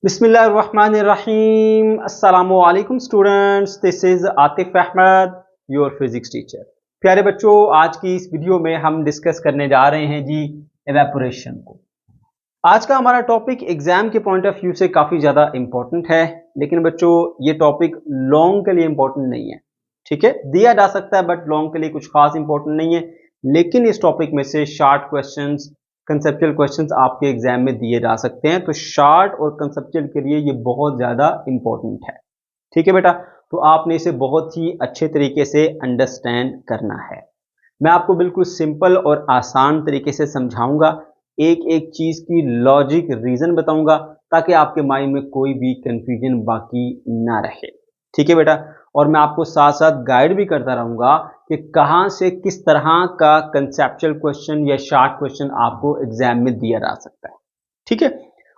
बिस्मिल्लाहिर्रहमानिर्रहीम। अस्सलामुअलैकुम students, this is Atif Ahmad, your physics teacher. प्यारे बच्चों, आज की इस वीडियो में हम डिस्कस करने जा रहे हैं जी एवेपोरेशन को। आज का हमारा टॉपिक एग्जाम के पॉइंट ऑफ व्यू से काफ़ी ज़्यादा इंपॉर्टेंट है, लेकिन बच्चों ये टॉपिक लॉन्ग के लिए इंपॉर्टेंट नहीं है। ठीक है, दिया जा सकता है बट लॉन्ग के लिए कुछ खास इंपॉर्टेंट नहीं है, लेकिन इस टॉपिक में से शार्ट क्वेश्चंस, कंसेप्चुअल क्वेश्चंस आपके एग्जाम में दिए जा सकते हैं। तो शार्ट और कंसेप्चुअल के लिए ये बहुत ज़्यादा इंपॉर्टेंट है। ठीक है बेटा, तो आपने इसे बहुत ही अच्छे तरीके से अंडरस्टैंड करना है। मैं आपको बिल्कुल सिंपल और आसान तरीके से समझाऊंगा, एक एक चीज की लॉजिक रीजन बताऊंगा ताकि आपके माइंड में कोई भी कंफ्यूजन बाकी ना रहे। ठीक है बेटा, और मैं आपको साथ साथ गाइड भी करता रहूंगा कि कहां से किस तरह का कंसेप्चुअल क्वेश्चन या शार्ट क्वेश्चन आपको एग्जाम में दिया जा सकता है। ठीक है,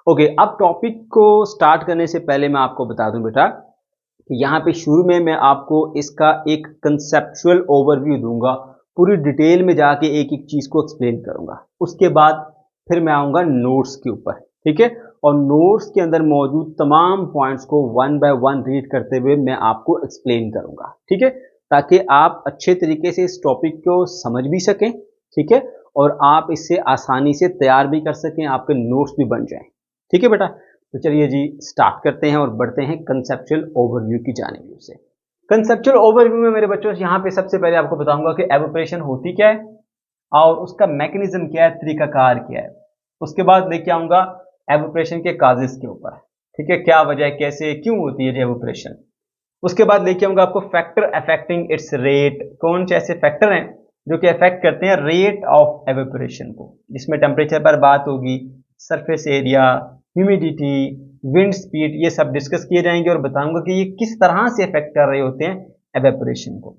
ओके। अब टॉपिक को स्टार्ट करने से पहले मैं आपको बता दूं बेटा कि यहाँ पे शुरू में मैं आपको इसका एक कंसेप्चुअल ओवरव्यू दूंगा, पूरी डिटेल में जाके एक एक चीज को एक्सप्लेन करूंगा। उसके बाद फिर मैं आऊंगा नोट्स के ऊपर। ठीक है, और नोट्स के अंदर मौजूद तमाम पॉइंट्स को वन बाय वन रीड करते हुए मैं आपको एक्सप्लेन करूंगा। ठीक है, ताकि आप अच्छे तरीके से इस टॉपिक को समझ भी सकें। ठीक है, और आप इससे आसानी से तैयार भी कर सकें, आपके नोट्स भी बन जाएं। ठीक है बेटा, तो चलिए जी स्टार्ट करते हैं और बढ़ते हैं कंसेप्चुअल ओवरव्यू की जानिब से। कंसेप्चुअल ओवरव्यू में मेरे बच्चों यहाँ पे सबसे पहले आपको बताऊंगा कि एवोपरेशन होती क्या है और उसका मैकेनिज्म क्या है, तरीकाकार क्या है। उसके बाद लेके आऊंगा एवोपरेशन के काजेस के ऊपर। ठीक है, क्या वजह, कैसे, क्यों होती है एवोपरेशन। उसके बाद लेके आऊंगा आपको फैक्टर अफेक्टिंग इट्स रेट, कौन से ऐसे फैक्टर हैं जो कि अफेक्ट करते हैं रेट ऑफ एवोपरेशन को, जिसमें टेम्परेचर पर बात होगी, surface area, humidity, wind speed, ये सब डिस्कस किए जाएंगे और बताऊंगा कि ये किस तरह से अफेक्ट कर रहे होते हैं एवेपोरेशन को।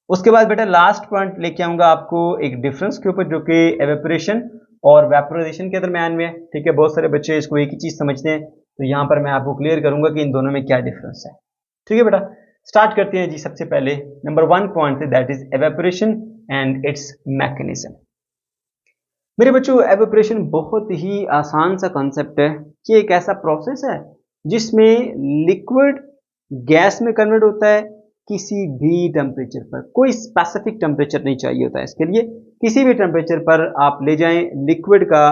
उसके बाद बेटा लास्ट पॉइंट लेके आऊंगा आपको एक डिफरेंस के ऊपर जो कि एवेपोरेशन और वेपोराइजेशन के दरमियान में है। ठीक है, बहुत सारे बच्चे इसको एक ही चीज समझते हैं, तो यहाँ पर मैं आपको क्लियर करूंगा कि इन दोनों में क्या डिफरेंस है। ठीक है बेटा, स्टार्ट करते हैं जी। सबसे पहले number one point that is evaporation and it's mechanism. मेरे बच्चों, एवेपोरेशन बहुत ही आसान सा कॉन्सेप्ट है कि एक ऐसा प्रोसेस है जिसमें लिक्विड गैस में कन्वर्ट होता है किसी भी टेम्परेचर पर। कोई स्पेसिफिक टेम्परेचर नहीं चाहिए होता है इसके लिए, किसी भी टेम्परेचर पर आप ले जाएं लिक्विड का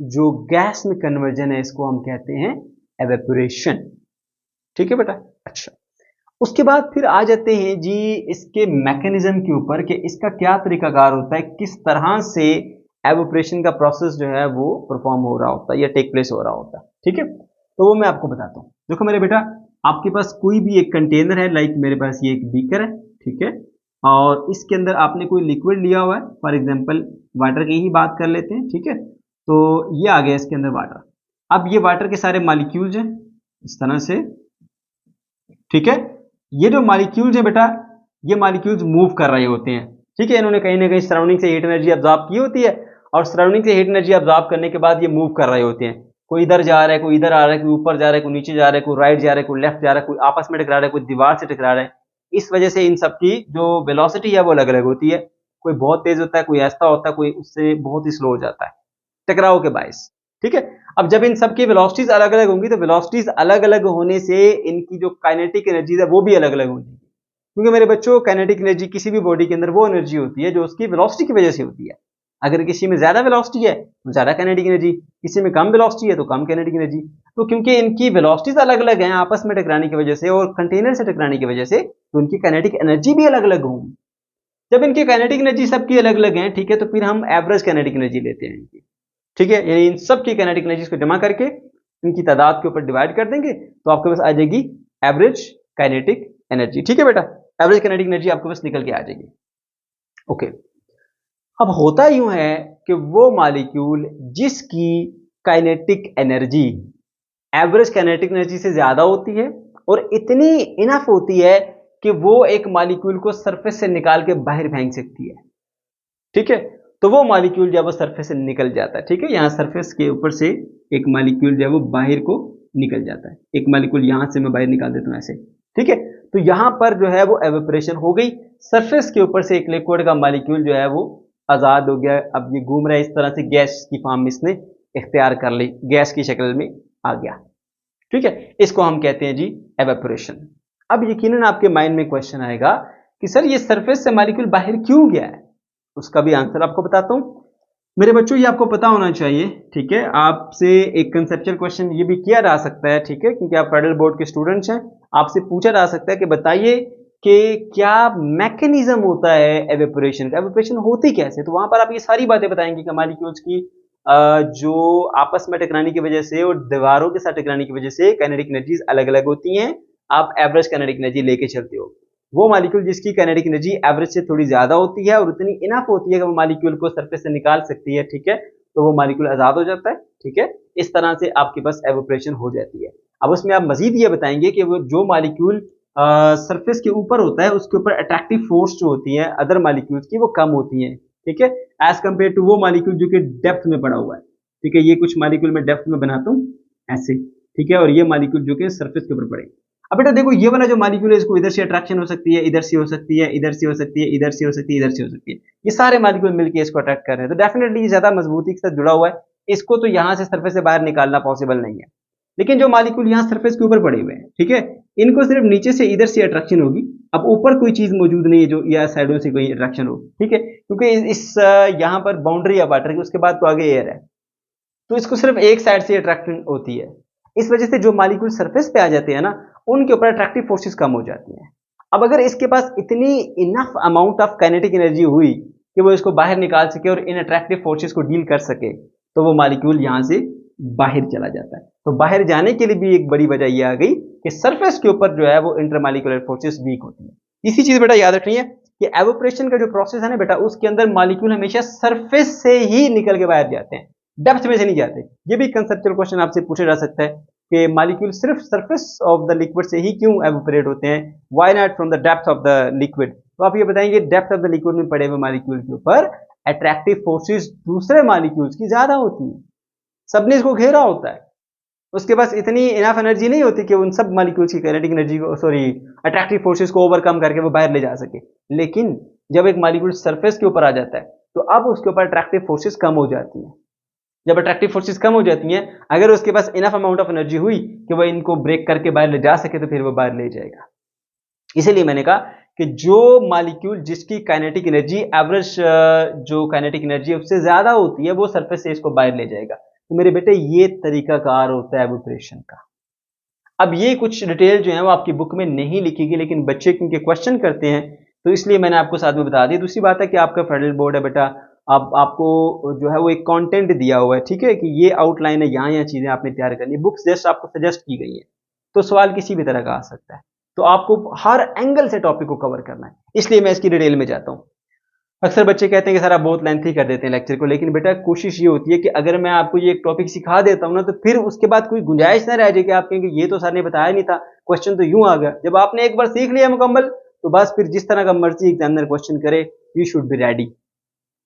जो गैस में कन्वर्जन है, इसको हम कहते हैं एवेपोरेशन। ठीक है बेटा, अच्छा। उसके बाद फिर आ जाते हैं जी इसके मैकेनिज्म के ऊपर कि इसका क्या तरीकाकार होता है, किस तरह से एवोपरेशन का प्रोसेस जो है वो परफॉर्म हो रहा होता है या टेक प्लेस हो रहा होता है। ठीक है, तो वो मैं आपको बताता हूँ। देखो मेरे बेटा, आपके पास कोई भी एक कंटेनर है, लाइक मेरे पास ये एक बीकर है। ठीक है, और इसके अंदर आपने कोई लिक्विड लिया हुआ है, फॉर एग्जाम्पल वाटर की ही बात कर लेते हैं। ठीक है, तो ये आ गया इसके अंदर वाटर। अब ये वाटर के सारे मॉलिक्यूल्स हैं इस तरह से। ठीक है, ये जो मॉलिक्यूल्स हैं बेटा, ये मॉलिक्यूल्स मूव कर रहे होते हैं। ठीक है, इन्होंने कहीं ना कहीं सराउंडिंग से हीट एनर्जी अब्जॉर्ब की होती है और सराउंडिंग से हीट एनर्जी अब्जॉर्ब करने के बाद ये मूव कर रहे होते हैं। कोई इधर जा रहा है, कोई इधर आ रहा है, कोई ऊपर जा रहा है, कोई नीचे जा रहा है, कोई राइट जा रहा है, कोई लेफ्ट जा रहा है, कोई आपस में टकरा रहा है, कोई दीवार से टकरा रहा है। इस वजह से इन सब की जो वेलोसिटी है वो अलग अलग होती है। कोई बहुत तेज होता है, कोई ऐसा होता है, कोई उससे बहुत ही स्लो हो जाता है टकराव के बायस। ठीक है, अब जब इन सब की वेलोसिटीज अलग अलग होंगी तो वेलोसिटीज अलग अलग होने से इनकी जो काइनेटिक एनर्जी है वो भी अलग अलग होगी। क्योंकि मेरे बच्चों, काइनेटिक एनर्जी किसी भी बॉडी के अंदर वो एनर्जी होती है जो उसकी वेलोसिटी की वजह से होती है। अगर किसी में ज्यादा वेलोसिटी है तो ज्यादा काइनेटिक एनर्जी, किसी में कम वेलोसिटी है तो कम काइनेटिक एनर्जी। तो क्योंकि इनकी वेलोसिटीज अलग अलग हैं आपस में टकराने की वजह से और कंटेनर से टकराने की वजह से, तो इनकी काइनेटिक एनर्जी भी अलग अलग होंगी। जब इनकी काइनेटिक एनर्जी सबकी अलग अलग है, ठीक है, तो फिर हम एवरेज काइनेटिक एनर्जी लेते हैं इनकी। ठीक है, यानी इन सब की काइनेटिक एनर्जी को जमा करके इनकी तादाद के ऊपर डिवाइड कर देंगे तो आपके पास आ जाएगी एवरेज काइनेटिक एनर्जी। ठीक है बेटा, एवरेज काइनेटिक एनर्जी आपके पास निकल के आ जाएगी। ओके, अब होता यूं है कि वो मॉलिक्यूल जिसकी kinetic energy average kinetic energy से ज्यादा होती है और इतनी इनफ होती है कि वो एक मॉलिक्यूल को सरफेस से निकाल के बाहर फेंक सकती है। ठीक है, तो वो मॉलिक्यूल जब वो सरफेस से निकल जाता है, ठीक है, यहाँ सरफेस के ऊपर से एक मॉलिक्यूल जो है वो बाहर को निकल जाता है। एक मॉलिक्यूल यहां से मैं बाहर निकाल देता हूं ऐसे। ठीक है, तो यहां पर जो है वो एवेपोरेशन हो गई। सरफेस के ऊपर से एक लिक्विड का मॉलिक्यूल जो है वो आजाद हो गया। अब ये घूम रहा है इस तरह से, गैस की फॉर्म में इसने इख्तियार कर ली, गैस की शक्ल में आ गया। ठीक है, इसको हम कहते हैं जी एवेपोरेशन। अब यकीनन आपके माइंड में क्वेश्चन आएगा कि सर ये सरफेस से मॉलिक्यूल बाहर क्यों गया है, उसका भी आंसर आपको बताता हूं। मेरे बच्चों ये आपको पता होना चाहिए, ठीक है, आपसे एक कंसेप्चुअल क्वेश्चन ये भी किया जा सकता है, ठीक है, क्योंकि आप फेडरल बोर्ड के स्टूडेंट्स हैं, आपसे पूछा जा सकता है कि बताइए कि क्या मैकेनिज्म होता है एवेपोरेशन का, एवेपोरेशन होती कैसे। तो वहां पर आप ये सारी बातें बताएंगे कि मॉलिक्यूल्स की जो आपस में टकराने की वजह से और दीवारों के साथ टकराने की वजह से काइनेटिक एनर्जीज अलग अलग होती हैं, आप एवरेज काइनेटिक एनर्जी लेके चलते हो। वो मॉलिक्यूल जिसकी काइनेटिक एनर्जी एवरेज से थोड़ी ज्यादा होती है और उतनी इनफ होती है कि वो मॉलिक्यूल को सरफेस से निकाल सकती है, ठीक है, तो वो मॉलिक्यूल आजाद हो जाता है, ठीक है। इस तरह से आपके पास एवेपोरेशन हो जाती है। अब उसमें आप मजीद ये बताएंगे कि वो जो मॉलिक्यूल सरफेस के ऊपर होता है उसके ऊपर अट्रैक्टिव फोर्स जो होती है अदर मॉलिक्यूल्स की वो कम होती है, ठीक है, एज कम्पेयर टू वो मॉलिक्यूल जो कि डेप्थ में पड़ा हुआ है, ठीक है। ये कुछ मॉलिक्यूल मैं डेप्थ में बनाता हूँ ऐसे, ठीक है, और ये मॉलिक्यूल जो कि सरफेस के ऊपर पड़े। अब बेटा देखो ये वाला जो मॉलिक्यूल है इसको इधर से अट्रैक्शन हो सकती है, इधर से हो सकती है, इधर से हो सकती है, इधर से हो सकती है, इधर से हो सकती है, ये सारे मॉलिक्यूल मिलकर इसको अट्रैक्ट कर रहे हैं, तो डेफिनेटली ज्यादा मजबूती के साथ जुड़ा हुआ है, इसको तो यहाँ से सरफेस से बाहर निकालना पॉसिबल नहीं है। लेकिन जो मॉलिक्यूल यहाँ सरफेस के ऊपर पड़े हुए हैं, ठीक है, इनको सिर्फ नीचे से इधर से अट्रैक्शन होगी, अब ऊपर कोई चीज मौजूद नहीं है जो या साइडों से कोई अट्रैक्शन हो, ठीक है, क्योंकि इस यहाँ पर बाउंड्री है वाटर की, उसके बाद तो आगे एयर है, तो इसको सिर्फ एक साइड से अट्रैक्शन होती है। इस वजह से जो मॉलिक्यूल सरफेस पे आ जाते हैं ना, उनके ऊपर अट्रैक्टिव फोर्सेस कम हो जाती हैं। अब अगर इसके पास इतनी enough amount of kinetic energy हुई कि वो इसको बाहर निकाल सके और इन अट्रैक्टिव फोर्सेस को डील कर सके, तो वो मॉलिक्यूल यहां से बाहर चला जाता है। तो बाहर जाने के लिए भी एक बड़ी वजह यह आ गई कि सरफेस के ऊपर जो है वो इंटरमॉलिक्यूलर फोर्सेस वीक होती है। इसी चीज बेटा याद रखनी है कि एवोपरेशन का जो प्रोसेस है ना बेटा, उसके अंदर मॉलिक्यूल हमेशा सरफेस से ही निकल के बाहर जाते हैं, डेप्थ में से नहीं जाते। ये भी कंसेप्चुअल क्वेश्चन आपसे पूछा जा सकता है कि मॉलिक्यूल सिर्फ सरफेस ऑफ द लिक्विड से ही क्यों एवोपरेट होते हैं, why not from the depth of the liquid. तो आप ये बताएंगे डेप्थ ऑफ द लिक्विड में पड़े हुए मॉलिक्यूल के ऊपर अट्रैक्टिव फोर्सेस दूसरे मॉलिक्यूल्स की ज्यादा होती है, सबने इसको घेरा होता है, उसके पास इतनी इनफ एनर्जी नहीं होती कि उन सब मॉलिक्यूल्स की काइनेटिक एनर्जी को अट्रैक्टिव फोर्सेस को ओवरकम करके वो बाहर ले जा सके। लेकिन जब एक मॉलिक्यूल सरफेस के ऊपर आ जाता है तो अब उसके ऊपर अट्रैक्टिव फोर्सेस कम हो जाती हैं। जब अट्रैक्टिव फोर्सेस कम हो जाती हैं, अगर उसके पास इनफ अमाउंट ऑफ एनर्जी हुई कि वह इनको ब्रेक करके बाहर ले जा सके, तो फिर वो बाहर ले जाएगा। इसीलिए मैंने कहा कि जो मॉलिक्यूल जिसकी काइनेटिक एनर्जी एवरेज जो काइनेटिक एनर्जी उससे ज्यादा होती है, वो सरफेस से इसको बाहर ले जाएगा। तो मेरे बेटे ये तरीकाकार होता है एवोपरेशन का। अब ये कुछ डिटेल जो है वो आपकी बुक में नहीं लिखी गई, लेकिन बच्चे क्योंकि क्वेश्चन करते हैं तो इसलिए मैंने आपको साथ में बता दी। दूसरी बात है कि आपका फेडरल बोर्ड है बेटा, अब आपको जो है वो एक कंटेंट दिया हुआ है, ठीक है, कि ये आउटलाइन है, यहाँ चीजें आपने तैयार करनी है, बुक्स जस्ट आपको सजेस्ट की गई है, तो सवाल किसी भी तरह का आ सकता है, तो आपको हर एंगल से टॉपिक को कवर करना है, इसलिए मैं इसकी डिटेल में जाता हूँ। अक्सर बच्चे कहते हैं कि सर आप बहुत लेंथी कर देते हैं लेक्चर को, लेकिन बेटा कोशिश ये होती है कि अगर मैं आपको ये एक टॉपिक सिखा देता हूँ ना, तो फिर उसके बाद कोई गुंजाइश ना रह जाए कि आप कहेंगे ये तो सर ने बताया नहीं था, क्वेश्चन तो यूं आ गया। जब आपने एक बार सीख लिया मुकम्मल, तो बस फिर जिस तरह का मर्जी एग्जामिनर क्वेश्चन करे, यू शुड बी रेडी,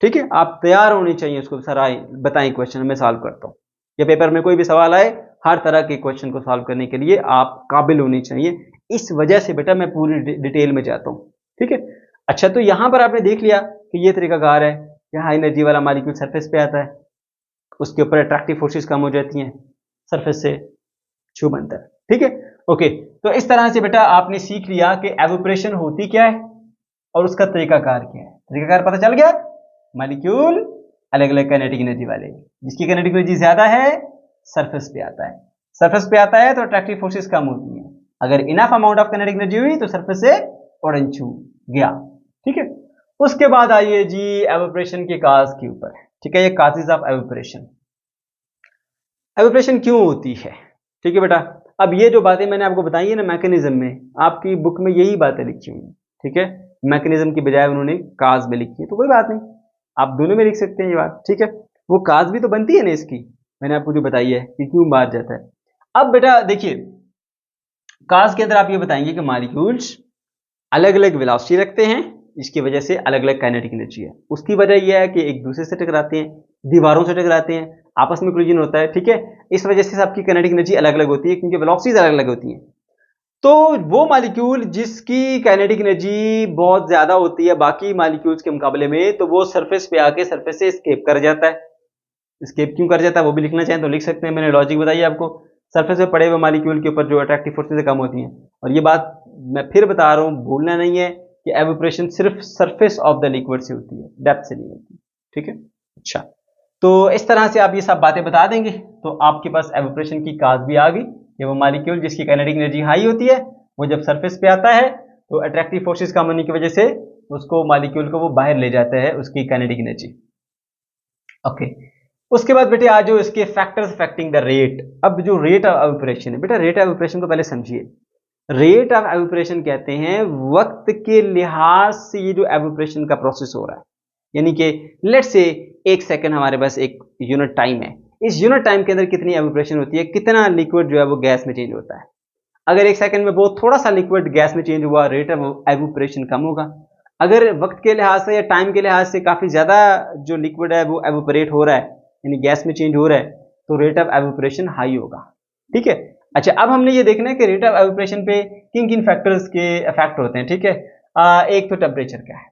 ठीक है, आप तैयार होने चाहिए उसको, सर आए बताएं क्वेश्चन मैं सॉल्व करता हूँ, या पेपर में कोई भी सवाल आए, हर तरह के क्वेश्चन को सॉल्व करने के लिए आप काबिल होने चाहिए। इस वजह से बेटा मैं पूरी डिटेल में जाता हूँ, ठीक है। अच्छा, तो यहां पर आपने देख लिया कि ये तरीकाकार है कि हाई एनर्जी वाला मॉलिक्यूल सरफेस पे आता है, उसके ऊपर अट्रैक्टिव फोर्सेस कम हो जाती हैं, सरफेस से छू बनता है, ठीक है, ओके। तो इस तरह से बेटा आपने सीख लिया कि एवोपरेशन होती क्या है और उसका तरीकाकार क्या है। तरीकाकार पता चल गया, मॉलिक्यूल अलग अलग काइनेटिक एनर्जी वाले, जिसकी काइनेटिक एनर्जी ज्यादा है सरफेस पे आता है, सरफेस पे आता है तो अट्रैक्टिव फोर्सेस कम होती हैं, अगर enough amount of kinetic energy हुई तो सरफेस से उड़न छू गया, ठीक है। उसके बाद आइए जी एवोपरेशन के काज के ऊपर, ठीक है, ये काजेज ऑफ एवोपरेशन। एवोपरेशन क्यों होती है, ठीक है बेटा। अब ये जो बातें मैंने आपको बताई है ना मैकेनिज्म में, आपकी बुक में यही बातें लिखी हुई हैं, ठीक है, मैकेनिज्म की बजाय उन्होंने काज में लिखी है, तो कोई बात नहीं, आप दोनों में लिख सकते हैं ये बात, ठीक है। वो काज भी तो बनती है ना इसकी, मैंने आपको जो बताई है कि क्यों बाहर जाता है। अब बेटा देखिए, काज के अंदर आप ये बताएंगे कि मॉलिक्यूल्स अलग अलग वेलोसिटी रखते हैं, इसकी वजह से अलग अलग काइनेटिक एनर्जी है। उसकी वजह यह है कि एक दूसरे से टकराते हैं, दीवारों से टकराते हैं, आपस में कोलिजन होता है, ठीक है। इस वजह से सबकी काइनेटिक एनर्जी अलग अलग होती है, क्योंकि वेलोसिटीज अलग अलग होती हैं। तो वो मॉलिक्यूल जिसकी काइनेटिक एनर्जी बहुत ज्यादा होती है बाकी मॉलिक्यूल्स के मुकाबले में, तो वो सरफेस पे आके सरफेस से एस्केप कर जाता है। एस्केप क्यों कर जाता है वो भी लिखना चाहें तो लिख सकते हैं, मैंने लॉजिक बताई आपको। सरफेस पे पड़े हुए मॉलिक्यूल के ऊपर जो अट्रैक्टिव फोर्सेज कम होती हैं। और ये बात मैं फिर बता रहा हूँ, भूलना नहीं है कि एवोपरेशन सिर्फ सरफेस ऑफ द लिक्विड से होती है, डेप्थ से नहीं होती। ठीक है, अच्छा, तो इस तरह से आप ये सब बातें बता देंगे तो आपके पास एवोपरेशन की काज भी आ गई। ये वो मॉलिक्यूल जिसकी काइनेटिक एनर्जी हाई होती है, वो जब सरफेस पे आता है तो अट्रैक्टिव फोर्सेस कम होने की वजह से उसको मॉलिक्यूल को वो बाहर ले जाता है उसकी काइनेटिक एनर्जी। ओके, उसके बाद बेटे आज जो इसके फैक्टर्स अफेक्टिंग द रेट। अब जो रेट ऑफ एवोपरेशन है बेटा, रेट ऑफ एवोपरेशन को पहले समझिए। रेट ऑफ एवोपरेशन कहते हैं वक्त के लिहाज से ये जो एवोपरेशन का प्रोसेस हो रहा है, यानी कि लेट्स से 1 सेकंड हमारे पास एक यूनिट टाइम है, इस यूनिट टाइम के अंदर कितनी एवोपरेशन होती है, कितना लिक्विड जो है वो गैस में चेंज होता है। अगर 1 सेकंड में बहुत थोड़ा सा लिक्विड गैस में चेंज हुआ, रेट ऑफ एवोपरेशन कम होगा। अगर वक्त के लिहाज से या टाइम के लिहाज से काफी ज्यादा जो लिक्विड है वो एवोपरेट हो रहा है, यानी गैस में चेंज हो रहा है, तो रेट ऑफ एवोपरेशन हाई होगा। ठीक है, अच्छा, अब हमने ये देखना है कि रेट ऑफ एवोपरेशन पे किन किन फैक्टर्स के इफेक्ट होते हैं। ठीक है, एक तो टेम्परेचर का है,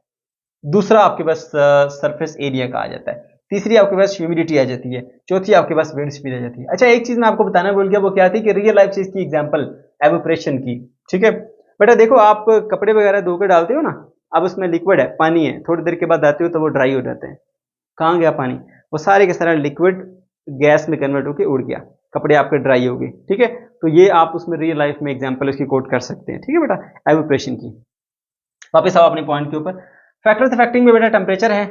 दूसरा आपके पास सरफेस एरिया का आ जाता है, तीसरी आपके पास ह्यूमिडिटी आ जाती है, चौथी आपके पास विंड स्पीड आ जाती है। अच्छा, एक चीज मैं आपको बताना भूल गया, वो क्या थी कि रियल लाइफ से इसकी एग्जांपल एवोपरेशन की। ठीक है बेटा, देखो आप कपड़े वगैरह धो के डालते हो ना, अब उसमें लिक्विड है, पानी है, थोड़ी देर के बाद आते हो तो वो ड्राई हो जाते हैं। कहाँ गया पानी? वो सारे के सारे लिक्विड गैस में कन्वर्ट होकर उड़ गया, कपड़े आपके ड्राई हो गए। ठीक है, तो ये आप उसमें रियल लाइफ में एग्जांपल इसकी कोट कर सकते हैं। ठीक है बेटा, एवोपरेशन की। वापस आओ अपने पॉइंट के ऊपर। फैक्टर्स अफेक्टिंग में बेटा टेम्परेचर है,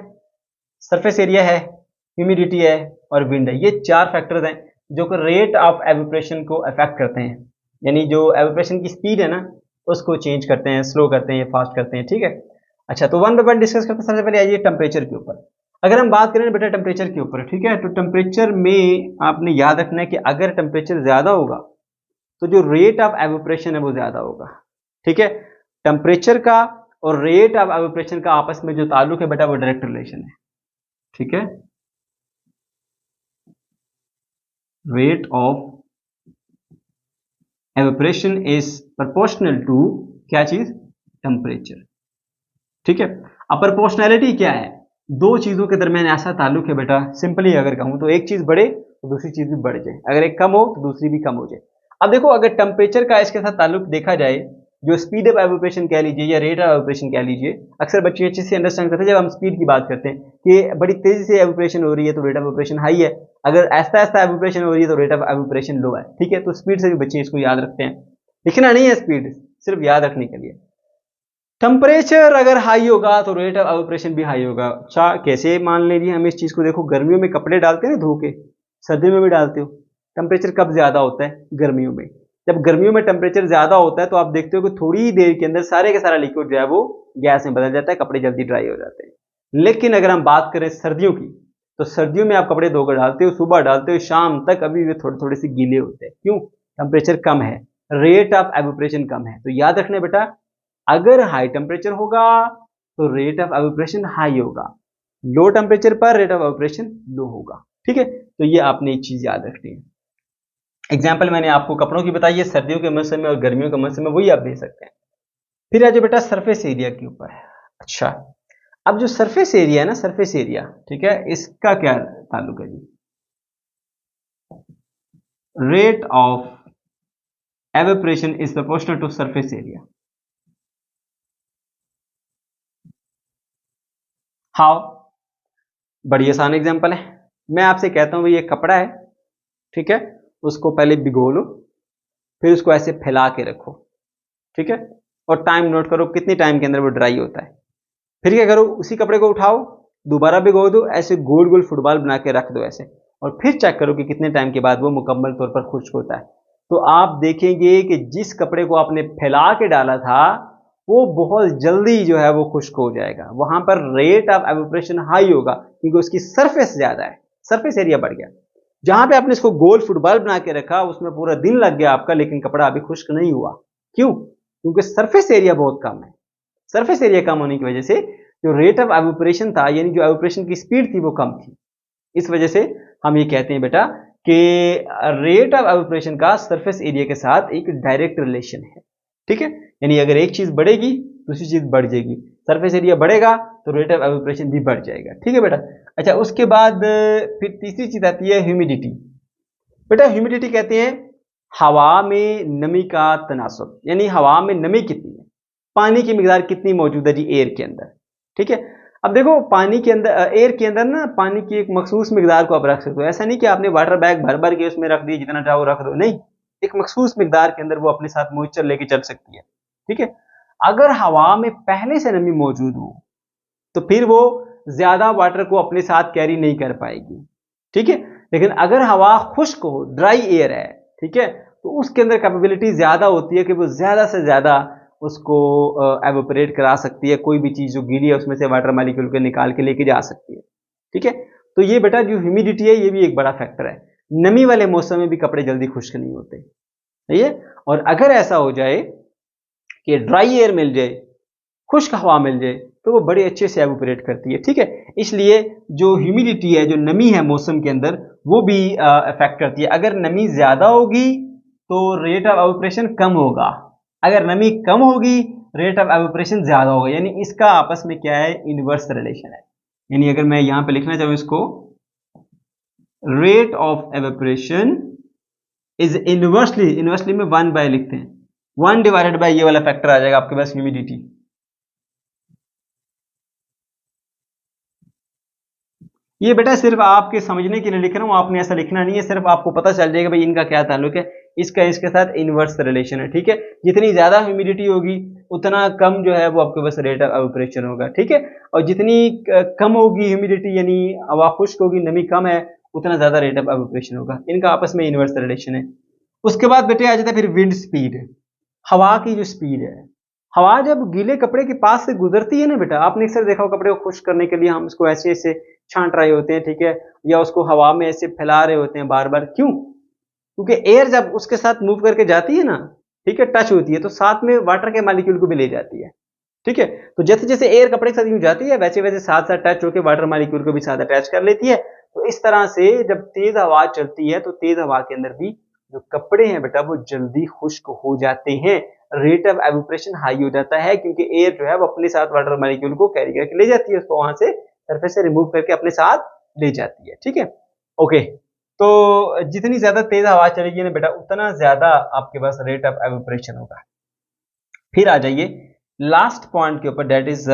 सरफेस एरिया है, ह्यूमिडिटी है और विंड है। ये 4 फैक्टर्स हैं जो कि रेट ऑफ एवोपरेशन को अफेक्ट करते हैं, यानी जो एवोपरेशन की स्पीड है ना उसको चेंज करते हैं, स्लो करते हैं या फास्ट करते हैं। ठीक है, अच्छा, तो वन बाय वन डिस्कस करते हैं। सबसे पहले आइए टेम्परेचर के ऊपर। अगर हम बात करें बेटा टेम्परेचर के ऊपर, ठीक है, तो टेम्परेचर में आपने याद रखना है कि अगर टेम्परेचर ज्यादा होगा तो जो रेट ऑफ एवोपरेशन है वो ज्यादा होगा। ठीक है, टेम्परेचर का और रेट ऑफ एवोपरेशन का आपस में जो ताल्लुक है बेटा वो डायरेक्ट रिलेशन है। ठीक है, rate of evaporation is proportional to क्या चीज? टेम्परेचर। ठीक है, अब प्रोपोर्शनैलिटी क्या है? दो चीजों के दरमियान ऐसा ताल्लुक है बेटा, सिंपली अगर कहूं तो एक चीज बढ़े तो दूसरी चीज भी बढ़ जाए, अगर एक कम हो तो दूसरी भी कम हो जाए। अब देखो, अगर टेम्परेचर का इसके साथ ताल्लुक देखा जाए, जो स्पीड ऑफ एवोपरेशन कह लीजिए या रेट ऑफ एवोपरेशन कह लीजिए, अक्सर बच्चे अच्छे से अंडरस्टैंड करते हैं जब हम स्पीड की बात करते हैं कि बड़ी तेजी से एवोपरेशन हो रही है तो रेट ऑफ एवोपरेशन हाई है, अगर ऐसा ऐसा एवोपरेशन हो रही है तो रेट ऑफ एवोपरेशन लो है। ठीक है, तो स्पीड से भी बच्चे इसको याद रखते हैं, लिखना नहीं है स्पीड, सिर्फ याद रखने के लिए। टेम्परेचर अगर हाई होगा तो रेट ऑफ एवोपरेशन भी हाई होगा। अच्छा, कैसे मान लीजिए हम इस चीज को, देखो गर्मियों में कपड़े डालते हैं धो के, सर्दियों में भी डालते हो। टेम्परेचर कब ज्यादा होता है? गर्मियों में। जब गर्मियों में टेम्परेचर ज्यादा होता है तो आप देखते हो कि थोड़ी ही देर के अंदर सारे का सारा लिक्विड जो है वो गैस में बदल जाता है, कपड़े जल्दी ड्राई हो जाते हैं। लेकिन अगर हम बात करें सर्दियों की, तो सर्दियों में आप कपड़े धोकर डालते हो, सुबह डालते हो, शाम तक अभी वे थोड़े थोड़े से गीले होते हैं। क्यों? टेम्परेचर कम है, रेट ऑफ एवोपरेशन कम है। तो याद रखना बेटा, अगर हाई टेम्परेचर होगा तो रेट ऑफ एवोपरेशन हाई होगा, लो टेम्परेचर पर रेट ऑफ एवोपरेशन लो होगा। ठीक है, तो ये आपने एक चीज याद रखनी है। एग्जाम्पल मैंने आपको कपड़ों की बताई है, सर्दियों के मौसम में और गर्मियों के मौसम में, वही आप दे सकते हैं। फिर आ जाओ बेटा सरफेस एरिया के ऊपर। अच्छा, अब जो सरफेस एरिया है ना, सरफेस एरिया, ठीक है, इसका क्या ताल्लुक है जी? Rate of evaporation is proportional to surface area. How? बड़ी आसान एग्जांपल है। मैं आपसे कहता हूं भाई, ये कपड़ा है, ठीक है, उसको पहले भिगो लो, फिर उसको ऐसे फैला के रखो, ठीक है, और टाइम नोट करो कितनी टाइम के अंदर वो ड्राई होता है। फिर क्या करो, उसी कपड़े को उठाओ, दोबारा भिगो दो, ऐसे गोल गोल फुटबॉल बना के रख दो ऐसे, और फिर चेक करो कि कितने टाइम के बाद वो मुकम्मल तौर पर खुश्क होता है। तो आप देखेंगे कि जिस कपड़े को आपने फैला के डाला था वो बहुत जल्दी जो है वो खुश्क हो जाएगा, वहां पर रेट ऑफ एवोपरेशन हाई होगा क्योंकि उसकी सरफेस ज्यादा है, सरफेस एरिया बढ़ गया। जहां पे आपने इसको गोल फुटबॉल बना के रखा उसमें पूरा दिन लग गया आपका, लेकिन कपड़ा अभी खुश्क नहीं हुआ। क्यों? क्योंकि सरफेस एरिया बहुत कम है। सरफेस एरिया कम होने की वजह से जो रेट ऑफ एवोपरेशन था, यानी जो एवोपरेशन की स्पीड थी, वो कम थी। इस वजह से हम ये कहते हैं बेटा कि रेट ऑफ एवोपरेशन का सरफेस एरिया के साथ एक डायरेक्ट रिलेशन है। ठीक है, यानी अगर एक चीज बढ़ेगी दूसरी चीज बढ़ जाएगी, सरफेस एरिया बढ़ेगा तो रेट ऑफ एवोपरेशन भी बढ़ जाएगा। ठीक है बेटा। अच्छा, उसके बाद फिर तीसरी चीज आती है ह्यूमिडिटी। बेटा ह्यूमिडिटी कहते हैं हवा में नमी का तनासुब, यानी हवा में नमी कितनी है, पानी की मिकदार कितनी मौजूद है जी एयर के अंदर। ठीक है, अब देखो पानी के अंदर, एयर के अंदर ना पानी की एक मखसूस मिकदार को आप रख सकते हो। ऐसा नहीं कि आपने वाटर बैग भर भर के उसमें रख दिए, जितना चाहो रख दो, नहीं, एक मखसूस मिकदार के अंदर वो अपने साथ मॉइस्चर लेके चल सकती है। ठीक है, अगर हवा में पहले से नमी मौजूद हो तो फिर वो ज्यादा वाटर को अपने साथ कैरी नहीं कर पाएगी। ठीक है, लेकिन अगर हवा खुश्क हो, ड्राई एयर है, ठीक है, तो उसके अंदर कैपेबिलिटी ज्यादा होती है कि वो ज्यादा से ज्यादा उसको एवोपरेट करा सकती है, कोई भी चीज जो गीली है उसमें से वाटर मॉलिक्यूल को निकाल के लेके जा सकती है। ठीक है, तो ये बेटा जो ह्यूमिडिटी है ये भी एक बड़ा फैक्टर है। नमी वाले मौसम में भी कपड़े जल्दी खुश्क नहीं होते, सही है। और अगर ऐसा हो जाए कि ड्राई एयर मिल जाए, खुश्क हवा मिल जाए, तो वो बड़े अच्छे से एवोपरेट करती है। ठीक है, इसलिए जो ह्यूमिडिटी है, जो नमी है मौसम के अंदर, वो भी इफेक्ट करती है। अगर नमी ज्यादा होगी तो रेट ऑफ एवोपरेशन कम होगा, अगर नमी कम होगी रेट ऑफ एवोपरेशन ज्यादा होगा। यानी इसका आपस में क्या है, इनवर्स रिलेशन है। यानी अगर मैं यहां पे लिखना चाहूं इसको, rate of evaporation is inversely में 1 बाय लिखते हैं, 1 डिवाइडेड बाय ये वाला फैक्टर आ जाएगा आपके पास, ह्यूमिडिटी। ये बेटा सिर्फ आपके समझने के लिए लिख रहा हूं, आपने ऐसा लिखना नहीं है, सिर्फ आपको पता चल जाएगा भाई इनका क्या ताल्लुक है, इसका इसके साथ इनवर्स रिलेशन है। ठीक है, जितनी ज्यादा ह्यूमिडिटी होगी उतना कम जो है वो आपके पास रेट ऑफ एवोपरेशन होगा। ठीक है, और जितनी कम होगी ह्यूमिडिटी, यानी हवा खुश्क होगी, नमी कम है, उतना ज्यादा रेट ऑफ एवोपरेशन होगा। इनका आपस में इनवर्स रिलेशन है। उसके बाद बेटे आ जाता है फिर विंड स्पीड, हवा की जो स्पीड है। हवा जब गीले कपड़े के पास से गुजरती है ना बेटा, आपने अक्सर देखा हो कपड़े को खुश्क करने के लिए हम इसको ऐसे ऐसे छांट रहे होते हैं, ठीक है, या उसको हवा में ऐसे फैला रहे होते हैं बार बार। क्यों? क्योंकि एयर जब उसके साथ मूव करके जाती है ना, ठीक है, टच होती है, तो साथ में वाटर के मॉलिक्यूल को भी ले जाती है। ठीक है, तो जैसे जैसे एयर कपड़े के साथ यूं जाती है, वैसे वैसे साथ साथ टच होकर वाटर मॉलिक्यूल को भी साथ अटैच कर लेती है। तो इस तरह से जब तेज हवा चलती है तो तेज हवा के अंदर भी जो कपड़े हैं बेटा वो जल्दी खुश्क हो जाते हैं, रेट ऑफ एवोपरेशन हाई हो जाता है, क्योंकि एयर जो है वो अपने साथ वाटर मॉलिक्यूल को कैरी करके ले जाती है, उसको वहां से सरफेस से रिमूव करके अपने साथ ले जाती है। ठीक है, ओके, तो जितनी ज्यादा तेज हवा चलेगी ना बेटा उतना ज्यादा आपके पास रेट ऑफ एवोपरेशन होगा। फिर आ जाइए लास्ट पॉइंट के ऊपर, that is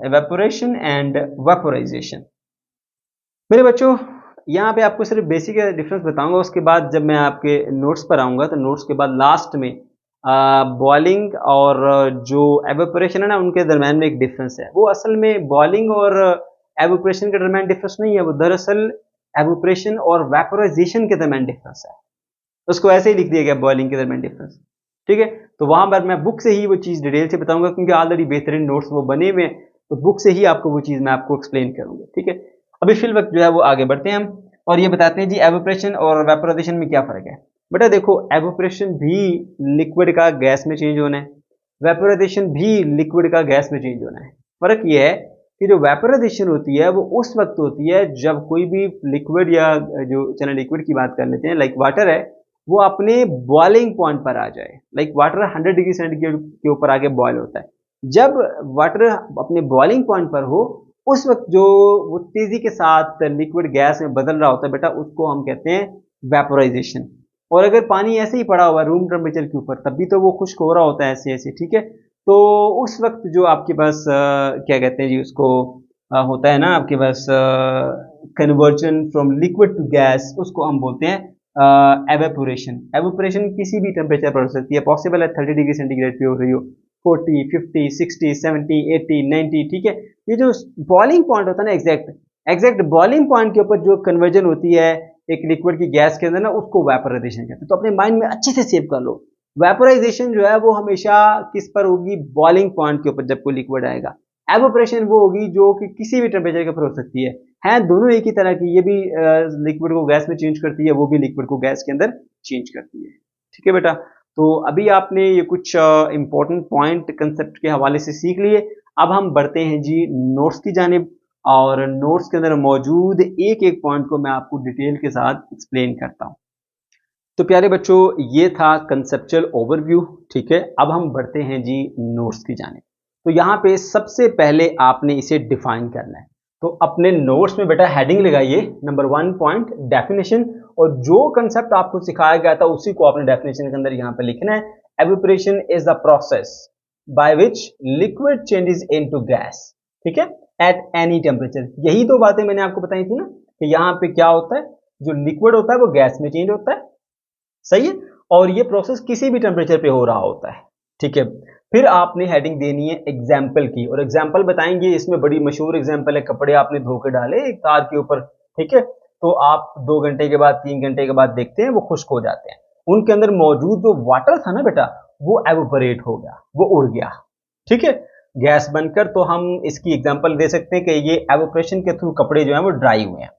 evaporation and vaporisation. मेरे बच्चों यहाँ पे आपको सिर्फ बेसिक डिफरेंस बताऊंगा, उसके बाद जब मैं आपके नोट्स पर आऊंगा तो नोट्स के बाद लास्ट में बॉइलिंग और जो एवेपोरेशन है ना उनके दरम्यान में एक डिफरेंस है। वो असल में बॉइलिंग और एवेपोरेशन के दरम्यान डिफरेंस नहीं है, वो दरअसल एवेपोरेशन और वेपोराइजेशन के दरम्यान डिफरेंस है। उसको ऐसे ही लिख दिया गया, बॉइलिंग के दरम्यान डिफरेंस। ठीक है, तो वहां पर मैं बुक से ही वो चीज डिटेल से बताऊंगा, क्योंकि ऑलरेडी बेहतरीन नोट्स वो बने हुए हैं, तो बुक से ही आपको वो चीज मैं आपको एक्सप्लेन करूंगा। ठीक है, अभी फिल वक्त जो है वो आगे बढ़ते हैं हम और ये बताते हैं जी एवोपरेशन और वेपोराइजेशन में क्या फर्क है। बेटा देखो, एवोपरेशन भी लिक्विड का गैस में चेंज होना है, वेपोराइजेशन भी लिक्विड का गैस में चेंज होना है। फर्क ये है कि जो वेपोराइजेशन होती है वो उस वक्त होती है जब कोई भी लिक्विड, या जो चलो लिक्विड की बात कर लेते हैं, लाइक वाटर है, वो अपने बॉइलिंग पॉइंट पर आ जाए। लाइक वाटर 100 डिग्री सेंटीग्रेड के ऊपर आके बॉयल होता है। जब वाटर अपने बॉइलिंग पॉइंट पर हो उस वक्त जो वो तेजी के साथ लिक्विड गैस में बदल रहा होता है बेटा, उसको हम कहते हैं वेपोराइजेशन। और अगर पानी ऐसे ही पड़ा हुआ रूम टेम्परेचर के ऊपर तब भी तो वो खुश्क हो रहा होता है ऐसे ऐसे। ठीक है, तो उस वक्त जो आपके पास क्या कहते हैं जी उसको, होता है ना आपके पास conversion from liquid to gas, उसको हम बोलते हैं एवेपोरेशन। एवेपोरेशन किसी भी टेम्परेचर पर हो सकती है, पॉसिबल है 30 डिग्री सेंटीग्रेड पे हो रही हो, 40, 50, 60, 70, 80, 90। ठीक है, ये जो बॉइलिंग पॉइंट होता है ना, एग्जैक्ट बॉइलिंग पॉइंट के ऊपर जो कन्वर्जन होती है एक लिक्विड की गैस के अंदर ना, उसको वेपोराइजेशन कहते हैं। तो अपने माइंड में अच्छे से सेव कर लो, वेपोराइजेशन जो है वो हमेशा किस पर होगी, बॉइलिंग पॉइंट के ऊपर जब कोई लिक्विड आएगा। एवोपरेशन वो होगी जो कि किसी भी टेम्परेचर के ऊपर हो सकती है दोनों एक ही तरह की, ये भी लिक्विड को गैस में चेंज करती है, वो भी लिक्विड को गैस के अंदर चेंज करती है। ठीक है बेटा, तो अभी आपने ये कुछ इंपॉर्टेंट पॉइंट कंसेप्ट के हवाले से सीख लिए। अब हम बढ़ते हैं जी नोट्स की जानिब, और नोट्स के अंदर मौजूद एक एक पॉइंट को मैं आपको डिटेल के साथ एक्सप्लेन करता हूं। तो प्यारे बच्चों, ये था कंसेप्चुअल ओवरव्यू। ठीक है, अब हम बढ़ते हैं जी नोट्स की जानिब। तो यहाँ पे सबसे पहले आपने इसे डिफाइन करना है। तो अपने नोट्स में बेटा हेडिंग लगाइए, नंबर 1 पॉइंट डेफिनेशन, और जो कंसेप्ट आपको सिखाया गया था उसी को आपने डेफिनेशन के अंदर यहाँ पे लिखना है। Evaporation is the process by which liquid changes into gas, ठीक है, एट एनी टेम्परेचर। यही दो बातें मैंने आपको बताई थी ना कि यहाँ पे क्या होता है, जो लिक्विड होता है वो गैस में चेंज होता है, सही है, और ये प्रोसेस किसी भी टेम्परेचर पे हो रहा होता है, ठीक है। फिर आपने हेडिंग देनी है एग्जाम्पल की, और एग्जाम्पल बताएंगे। इसमें बड़ी मशहूर एग्जाम्पल है, कपड़े आपने धो के डाले एक तार के ऊपर, ठीक है, तो आप 2 घंटे के बाद 3 घंटे के बाद देखते हैं वो खुश्क हो जाते हैं, उनके अंदर मौजूद जो वाटर था ना बेटा वो एवोपरेट हो गया, वो उड़ गया, ठीक है, गैस बनकर। तो हम इसकी एग्जाम्पल दे सकते हैं कि ये एवोपरेशन के थ्रू कपड़े जो है वो ड्राई हुए हैं।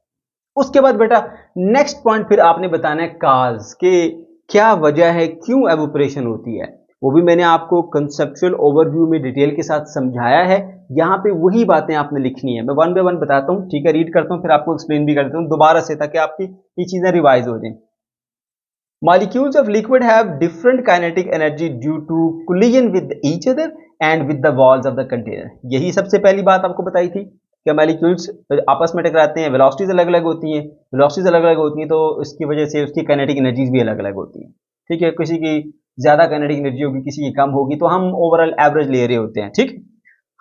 उसके बाद बेटा नेक्स्ट पॉइंट फिर आपने बताना है काज, के क्या वजह है, क्यों एवोपरेशन होती है। वो भी मैंने आपको कंसेप्चुअल ओवरव्यू में डिटेल के साथ समझाया है। यहाँ पे वही बातें आपने लिखनी है, मैं 1 बाय 1 बताता हूँ, ठीक है, रीड करता हूँ फिर आपको एक्सप्लेन भी कर देता हूँ दोबारा से, ताकि आपकी ये चीजें रिवाइज हो जाएं। Molecules of liquid have different kinetic energy due to collision with each other and with the walls of the container। यही सबसे पहली बात आपको बताई थी कि मॉलिक्यूल्स आपस में टकराते हैं, वेलोसिटीज अलग अलग होती हैं, वेलोसिटीज अलग अलग होती हैं तो इसकी वजह से उसकी काइनेटिक एनर्जीज भी अलग अलग होती हैं, ठीक है। किसी की ज्यादा काइनेटिक एनर्जी होगी, किसी की कम होगी, तो हम ओवरऑल एवरेज ले रहे होते हैं, ठीक।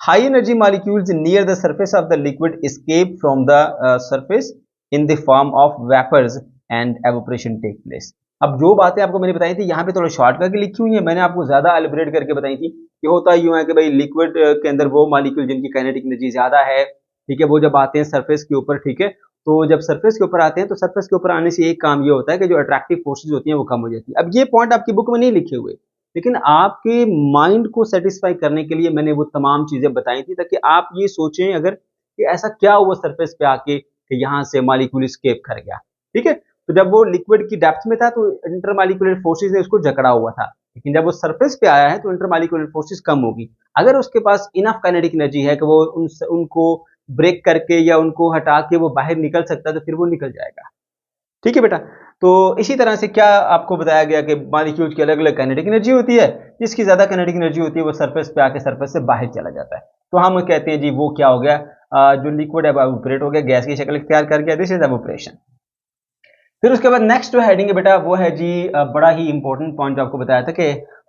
High energy molecules near the surface of the liquid escape from the surface in the form of vapours and evaporation take place. अब जो बातें आपको मैंने बताई थी यहाँ पे थोड़ा शॉर्ट करके लिखी हुई है, मैंने आपको ज्यादा एलिब्रेट करके बताई थी कि होता यूं है कि भाई लिक्विड के अंदर वो मॉलिक्यूल जिनकी काइनेटिक एनर्जी ज्यादा है, ठीक है, वो जब आते हैं सरफेस के ऊपर, ठीक है, तो जब सरफेस के ऊपर आते हैं तो सरफेस के ऊपर आने से एक काम ये होता है कि जो अट्रैक्टिव फोर्सेज होती हैं वो कम हो जाती है। अब ये पॉइंट आपकी बुक में नहीं लिखे हुए, लेकिन आपके माइंड को सेटिस्फाई करने के लिए मैंने वो तमाम चीजें बताई थी, ताकि आप ये सोचें अगर कि ऐसा क्या हुआ सरफेस पे आके कि यहाँ से मॉलिक्यूल एस्केप कर गया, ठीक है। तो जब वो लिक्विड की डेप्थ में था तो इंटरमॉलिक्यूलर फोर्सेस ने उसको जकड़ा हुआ था, लेकिन जब वो सरफेस पे आया है तो इंटरमॉलिक्यूलर फोर्सेस कम होगी। अगर उसके पास इनफ काइनेटिक एनर्जी है कि वो उनको ब्रेक करके या उनको हटा के वो बाहर निकल सकता है तो फिर वो निकल जाएगा, ठीक है बेटा। तो इसी तरह से क्या आपको बताया गया कि मॉलिक्यूल्स की अलग अलग काइनेटिक एनर्जी होती है, जिसकी ज्यादा काइनेटिक एनर्जी होती है वो सरफेस पे आके सरफेस से बाहर चला जाता है, तो हम कहते हैं जी वो क्या हो गया, जो लिक्विड है वो एवोपरेट हो गया, गैस की शक्ल इख्तियार कर गया, दिस इज एवोपरेशन। फिर उसके बाद नेक्स्ट जो हेडिंग है बेटा वो है जी बड़ा ही इंपॉर्टेंट पॉइंट आपको बताया था कि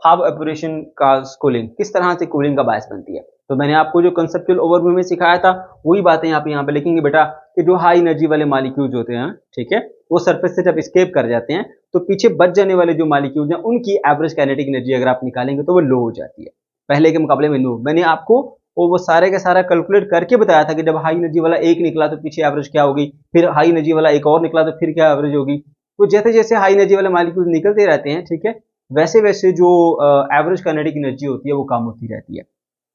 हाउ एवोपरेशन का कूलिंग, किस तरह से कूलिंग का बायस बनती है। तो मैंने आपको जो कंसेप्चुअल ओवरव्यू में सिखाया था वही बातें आप यहाँ पे लिखेंगे बेटा कि जो हाई एनर्जी वाले मॉलिक्यूल्स होते हैं, ठीक है, वो सरफेस से जब एस्केप कर जाते हैं तो पीछे बच जाने वाले जो मॉलिक्यूल्स हैं उनकी एवरेज काइनेटिक एनर्जी अगर आप निकालेंगे तो वो लो हो जाती है, पहले के मुकाबले में लो। मैंने आपको वो सारे का सारा कैलकुलेट करके बताया था कि जब हाई एनर्जी वाला एक निकला तो पीछे एवरेज क्या होगी, फिर हाई एनर्जी वाला एक और निकला तो फिर क्या एवरेज होगी। तो जैसे जैसे हाई एनर्जी वाले मॉलिक्यूल निकलते रहते हैं, ठीक है, वैसे वैसे जो एवरेज काइनेटिक एनर्जी होती है वो कम होती रहती है,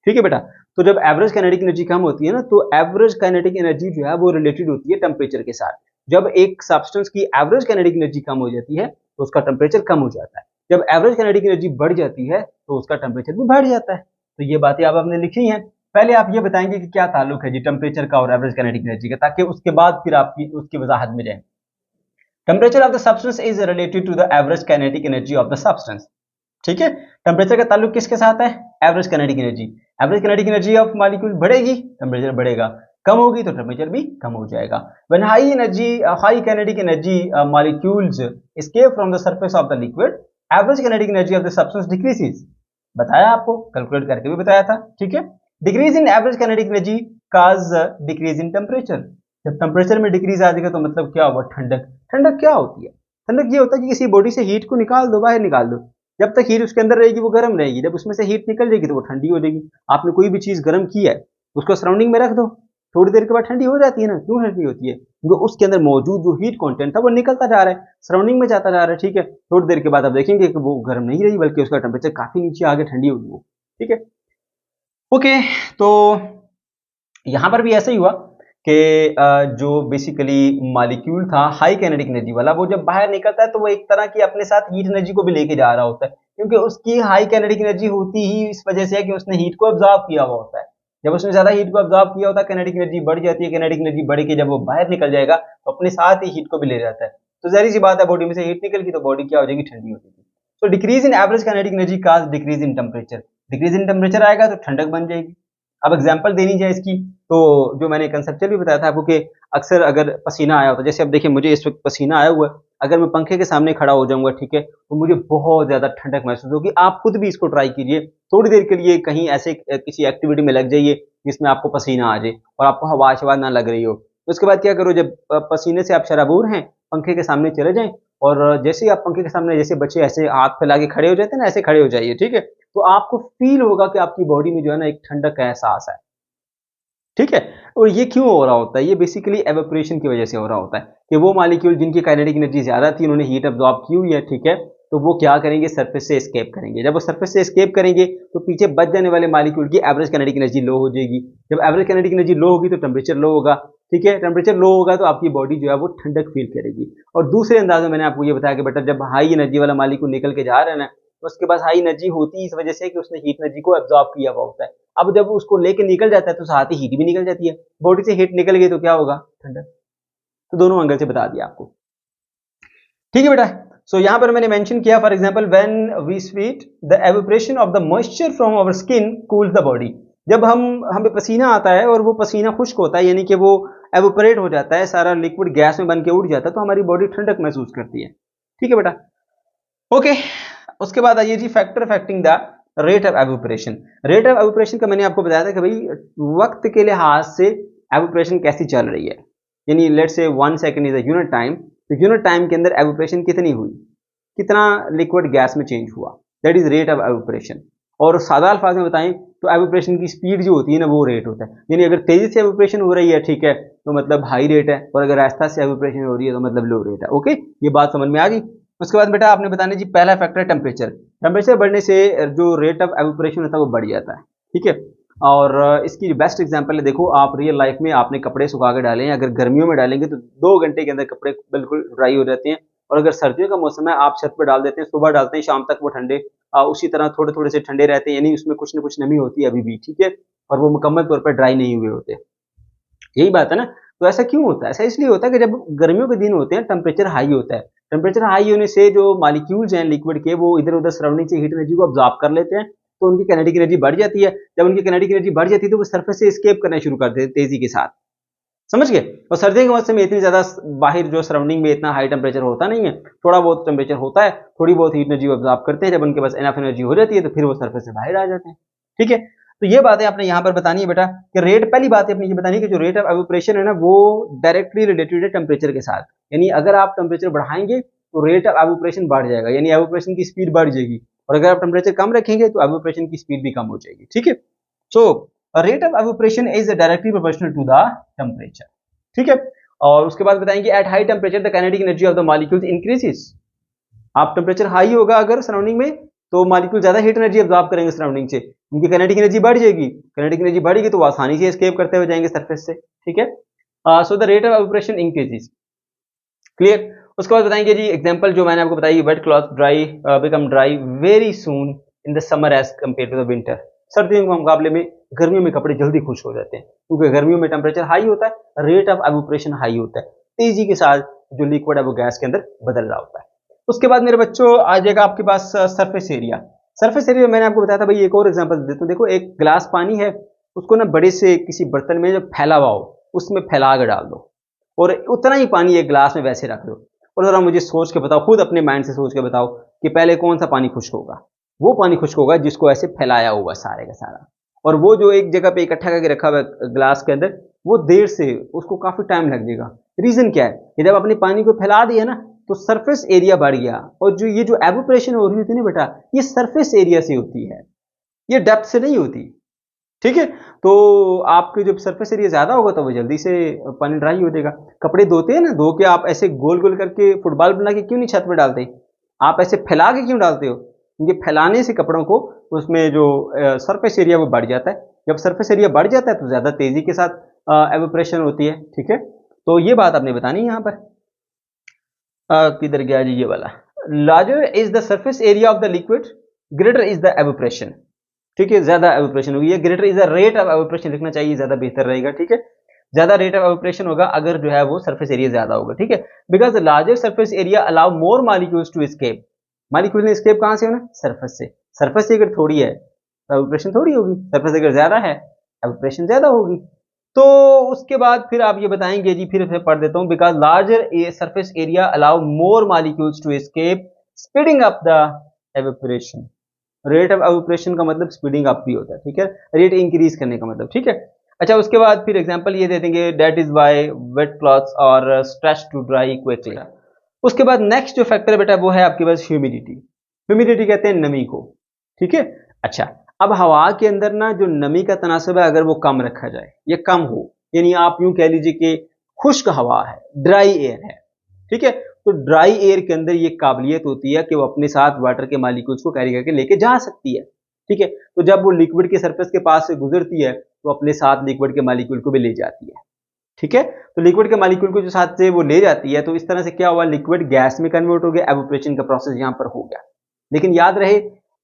ठीक है बेटा। तो जब एवरेज काइनेटिक एनर्जी कम होती है ना तो एवरेज काइनेटिक एनर्जी जो है वो रिलेटेड होती है टेम्परेचर के साथ। जब एक सब्सटेंस की एवरेज काइनेटिक एनर्जी कम हो जाती है तो उसका टेम्परेचर कम हो जाता है, जब एवरेज काइनेटिक एनर्जी बढ़ जाती है तो उसका टेम्परेचर भी बढ़ जाता है। तो ये बातें आप आपने लिखी हैं। पहले आप ये बताएंगे कि क्या ताल्लुक है जी टेम्परेचर का और एवरेज काइनेटिक एनर्जी का, ताकि उसके बाद फिर आपकी उसकी वजाहत में जाए। Temperature of the substance is related to the average kinetic energy of the substance, ठीक है। टेम्परेचर का ताल्लुक किसके साथ है, average kinetic energy. Average kinetic energy of molecule बढ़ेगी टेम्परेचर बढ़ेगा, कम होगी तो टेम्परेचर भी कम हो जाएगा। When high kinetic energy molecules escape from the surface of the liquid, average kinetic energy of the substance decreases. बताया आपको, कैलकुलेट करके भी बताया था, ठीक है। Decrease in average kinetic energy cause decrease in temperature. जब टेम्परेचर में डिक्रीज आ जाएगा तो मतलब क्या हुआ, ठंडक। ठंडक क्या होती है, ठंडक ये होता है कि किसी बॉडी से हीट को निकाल दो, बाहर निकाल दो, जब तक हीट उसके अंदर रहेगी वो गर्म रहेगी, जब उसमें से हीट निकल जाएगी तो वो ठंडी हो जाएगी। आपने कोई भी चीज गर्म की है उसको सराउंडिंग में रख दो, थोड़ी देर के बाद ठंडी हो जाती है ना। क्यों ठंडी होती है, क्योंकि उसके अंदर मौजूद जो हीट कंटेंट था वो निकलता जा रहा है, सराउंडिंग में जाता जा रहा है, ठीक है। थोड़ी देर के बाद आप देखेंगे कि वो गर्म नहीं रही बल्कि उसका टेम्परेचर काफी नीचे आगे ठंडी होगी वो, ठीक है। ओके, तो यहां पर भी ऐसा ही हुआ कि जो बेसिकली मॉलिक्यूल था हाई काइनेटिक एनर्जी वाला, वो जब बाहर निकलता है तो वो एक तरह की अपने साथ हीट एनर्जी को भी लेके जा रहा होता है, क्योंकि उसकी हाई काइनेटिक एनर्जी होती ही इस वजह से है कि उसने हीट को ऑब्जॉर्व किया हुआ होता है। जब उसने ज्यादा हीट को ऑब्जॉर्व किया होता है काइनेटिक एनर्जी बढ़ जाती है, काइनेटिक एनर्जी बढ़ के जब वो बाहर निकल जाएगा तो अपने साथ ही हीट को भी ले जाता है। तो जाहिर सी बात है बॉडी में से हीट निकल गई तो बॉडी क्या हो जाएगी, ठंडी हो जाएगी। तो decrease in average kinetic energy cause decrease in temperature. Decrease in temperature आएगा तो ठंडक बन जाएगी। अब एग्जांपल देनी जाए इसकी, तो जो मैंने कंसेप्चुअल भी बताया था आपको कि अक्सर अगर पसीना आया होता है, जैसे अब देखिए मुझे इस वक्त पसीना आया हुआ है, अगर मैं पंखे के सामने खड़ा हो जाऊंगा, ठीक है, तो मुझे बहुत ज्यादा ठंडक महसूस होगी। आप खुद भी इसको ट्राई कीजिए, थोड़ी देर के लिए कहीं ऐसे किसी एक्टिविटी में लग जाइए जिसमें आपको पसीना आ जाए और आपको हवा शवा ना लग रही हो। उसके बाद क्या करो, जब पसीने से आप शराबूर हैं, पंखे के सामने चले जाएं और जैसे ही आप पंखे के सामने, जैसे बच्चे ऐसे हाथ फैला के खड़े हो जाते हैं ना, ऐसे खड़े हो जाइए, ठीक है। तो आपको फील होगा कि आपकी बॉडी में जो है ना एक ठंडक का एहसास है, ठीक है। और ये क्यों हो रहा होता है? ये बेसिकली एवेपोरेशन की वजह से हो रहा होता है कि वो मॉलिक्यूल जिनकी काइनेटिक एनर्जी ज़्यादा थी, उन्होंने हीट अब्सॉर्ब की हुई है, ठीक है, तो वो क्या करेंगे, सरफेस से एस्केप करेंगे। जब वो सरफेस से एस्केप करेंगे तो पीछे बच जाने वाले मॉलिक्यूल की एवरेज काइनेटिक एनर्जी लो हो जाएगी। जब एवरेज काइनेटिक एनर्जी लो होगी तो टेम्परेचर लो होगा, ठीक है। टेम्परेचर लो होगा तो आपकी बॉडी जो है वो ठंडक फील करेगी। और दूसरे अंदाज में मैंने आपको ये बताया कि बेटा जब हाई एनर्जी वाला मॉलिक्यूल निकल के जा रहा है ना, तो उसके पास हाई एनर्जी होती है इस वजह से कि उसने हीट एनर्जी को एब्जॉर्ब किया हुआ होता है। अब जब उसको लेके निकल जाता है तो साथ ही हीट भी निकल जाती है। बॉडी से हीट निकल गई तो क्या होगा, ठंडक। तो दोनों एंगल से बता दिया आपको, ठीक है बेटा। सो यहाँ पर मैंने मेंशन किया, for example when we sweat the evaporation of the moisture from our skin cools the body. जब हमें पसीना आता है और वो पसीना खुश्क होता है, यानी कि वो एवोपरेट हो जाता है, सारा लिक्विड गैस में बन के उड़ जाता है, तो हमारी बॉडी ठंडक महसूस करती है, ठीक है बेटा। ओके, उसके बाद आइए जी, factor affecting the rate of evaporation. Rate of evaporation का मैंने आपको बताया था कि भाई वक्त के लिहाज से एवोपरेशन कैसी चल रही है, यानी let's say 1 second is a unit time, तो यूनिट टाइम के अंदर एवोपरेशन कितनी हुई, कितना लिक्विड गैस में चेंज हुआ, that is rate of evaporation. और सादा अल्फाज में बताएं तो एवोपरेशन की स्पीड जो होती है ना, वो रेट होता है। यानी अगर तेजी से एवोपरेशन हो रही है, ठीक है, तो मतलब हाई रेट है, और अगर आहिस्ता से एवोपरेशन हो रही है तो मतलब लो रेट है। ओके, ये बात समझ में आ गई। उसके बाद बेटा आपने बताने जी, पहला फैक्टर है टेम्परेचर। टेम्परेचर बढ़ने से जो रेट ऑफ एवोपरेशन होता है वो बढ़ जाता है, ठीक है। और इसकी बेस्ट एग्जांपल है, देखो आप रियल लाइफ में आपने कपड़े सुखा के डाले हैं, अगर गर्मियों में डालेंगे तो 2 घंटे के अंदर कपड़े बिल्कुल ड्राई हो जाते हैं, और अगर सर्दियों का मौसम है आप छत पर डाल देते हैं, सुबह डालते हैं शाम तक वो ठंडे उसी तरह थोड़े थोड़े से ठंडे रहते हैं, यानी उसमें कुछ ना कुछ नमी होती है अभी भी, ठीक है, और वो मुकम्मल तौर पर ड्राई नहीं हुए होते। यही बात है ना। तो ऐसा क्यों होता है? ऐसा इसलिए होता है कि जब गर्मियों के दिन होते हैं टेम्परेचर हाई होता है। टेम्परेचर हाई होने से जो मॉलिक्यूल्स हैं लिक्विड के, वो इधर उधर सराउंडिंग से हीट एनर्जी को अब्जॉर्ब कर लेते हैं, तो उनकी काइनेटिक एनर्जी बढ़ जाती है। जब उनकी काइनेटिक एनर्जी बढ़ जाती है तो वो सरफेस से एस्केप करना शुरू कर देते हैं तेजी के साथ, समझ गए। और सर्दियों के मौसम में इतनी ज्यादा बाहर जो सराउंडिंग में इतना हाई टेम्परेचर होता नहीं है, थोड़ा बहुत टेम्परेचर होता है, थोड़ी बहुत हीट एनर्जी अब्जॉर्ब करते हैं, जब उनके पास एनफ एनर्जी हो जाती है तो फिर वो सरफेस से बाहर आ जाते हैं, ठीक है। तो ये बातें आपने यहाँ पर बतानी है बेटा कि रेट, पहली बात अपनी ये बतानी है कि जो रेट ऑफ एवोपरेशन है ना, वो डायरेक्टली रिलेटेड है टेम्परेचर के साथ। यानी अगर आप टेम्परेचर बढ़ाएंगे तो रेट ऑफ एवोपरेशन बढ़ जाएगा, यानी एवोपरेशन की स्पीड बढ़ जाएगी, और अगर आप टेम्परेचर कम रखेंगे तो एवोपरेशन की स्पीड भी कम हो जाएगी, ठीक है। So rate of evaporation is directly proportional to the temperature, ठीक है। और उसके बाद बताएंगे at high temperature the kinetic energy of the molecules increases. आप टेम्परेचर हाई होगा अगर सराउंडिंग में, तो मॉलिक्यूल ज्यादा हीट एनर्जी अब्जॉर्ब करेंगे सराउंडिंग से, उनकी काइनेटिक एनर्जी बढ़ जाएगी। काइनेटिक एनर्जी बढ़ेगी तो वो आसानी से एस्केप करते हुए जाएंगे सरफेस से, ठीक है। So the rate of evaporation increases, clear. उसके बाद बताएंगे जी एग्जांपल जो मैंने आपको बताई, wet cloth dry become dry very soon in the summer as compare to the winter. सर्दियों के मुकाबले में गर्मियों में कपड़े जल्दी खुश्क हो जाते हैं, क्योंकि गर्मियों में टेम्परेचर हाई होता है, रेट ऑफ एवोपरेशन हाई होता है, तेजी के साथ जो लिक्विड है वो गैस के अंदर बदल रहा होता है। उसके बाद मेरे बच्चों आ जाएगा आपके पास सरफेस एरिया। सरफेस एरिया मैंने आपको बताया था भाई, एक और एग्जांपल देता हूं। देखो एक गिलास पानी है, उसको ना बड़े से किसी बर्तन में जो फैला हुआ हो उसमें फैला कर डाल दो, और उतना ही पानी एक गिलास में वैसे रख दो, और जरा मुझे सोच के बताओ, खुद अपने माइंड से सोच के बताओ कि पहले कौन सा पानी खुश्क होगा। वो पानी खुश्क होगा जिसको ऐसे फैलाया होगा सारे का सारा, और वो जो एक जगह पे इकट्ठा करके रखा हुआ है गिलास के अंदर, वो देर से, उसको काफी टाइम लग जाएगा। रीजन क्या है कि जब आपने पानी को फैला दिया ना तो सरफेस एरिया बढ़ गया, और जो ये जो एवोपरेशन हो रही होती है ना बेटा, ये सरफेस एरिया से होती है, ये डेप्थ से नहीं होती, ठीक है। तो आपके जब सरफेस एरिया ज्यादा होगा तो वो जल्दी से पानी ड्राई हो जाएगा। कपड़े धोते हैं ना, धो के आप ऐसे गोल गोल करके फुटबॉल बना के क्यों नहीं छत पे डालते, आप ऐसे फैला के क्यों डालते हो? क्योंकि फैलाने से कपड़ों को उसमें जो सरफेस एरिया वो बढ़ जाता है। जब सरफेस एरिया बढ़ जाता है तो ज्यादा तेजी के साथ एवोपरेशन होती है, ठीक है। तो ये बात आपने बतानी है यहाँ पर। किधर गया जी ये वाला, larger is the surface area of the liquid greater is the evaporation, ठीक है। ज्यादा एवोपरेशन होगी, ये greater is the rate of evaporation लिखना चाहिए, ज्यादा बेहतर रहेगा, ठीक है। ज्यादा रेट ऑफ एवोपरेशन होगा अगर जो है वो सरफेस एरिया ज्यादा होगा, ठीक है। Because larger surface area allow more molecules to escape. Molecule ने एस्केप कहां से होना, सरफेस से। सरफेस अगर थोड़ी है तो एवोपरेशन थोड़ी होगी, सरफेस अगर ज्यादा है एवोपरेशन ज्यादा होगी। तो उसके बाद फिर आप ये बताएंगे जी, फिर से पढ़ देता हूँ, because larger surface area allow more molecules to escape speeding up the evaporation. Rate of evaporation का मतलब स्पीडिंग अप भी होता है, ठीक है, रेट इंक्रीज करने का मतलब, ठीक है। अच्छा, उसके बाद फिर एग्जांपल ये दे देंगे, that is why wet clothes are stretch to dry quickly. उसके बाद नेक्स्ट जो फैक्टर है बेटा वो है आपके पास ह्यूमिडिटी। ह्यूमिडिटी कहते हैं नमी को, ठीक है। अच्छा, अब हवा के अंदर ना जो नमी का तनासब है, अगर वो कम रखा जाए या कम हो, यानी आप यूं कह लीजिए कि खुश्क हवा है, ड्राई एयर है, ठीक है, तो ड्राई एयर के अंदर ये काबिलियत होती है कि वो अपने साथ वाटर के मॉलिक्यूल्स को कैरी करके लेके जा सकती है, ठीक है। तो जब वो लिक्विड के सरफेस के पास से गुजरती है तो अपने साथ लिक्विड के मॉलिक्यूल को भी ले जाती है, ठीक है। तो लिक्विड के मॉलिक्यूल को जो साथ से वो ले जाती है, तो इस तरह से क्या हुआ, लिक्विड गैस में कन्वर्ट हो गया, एवोपरेशन का प्रोसेस यहाँ पर हो गया। लेकिन याद रहे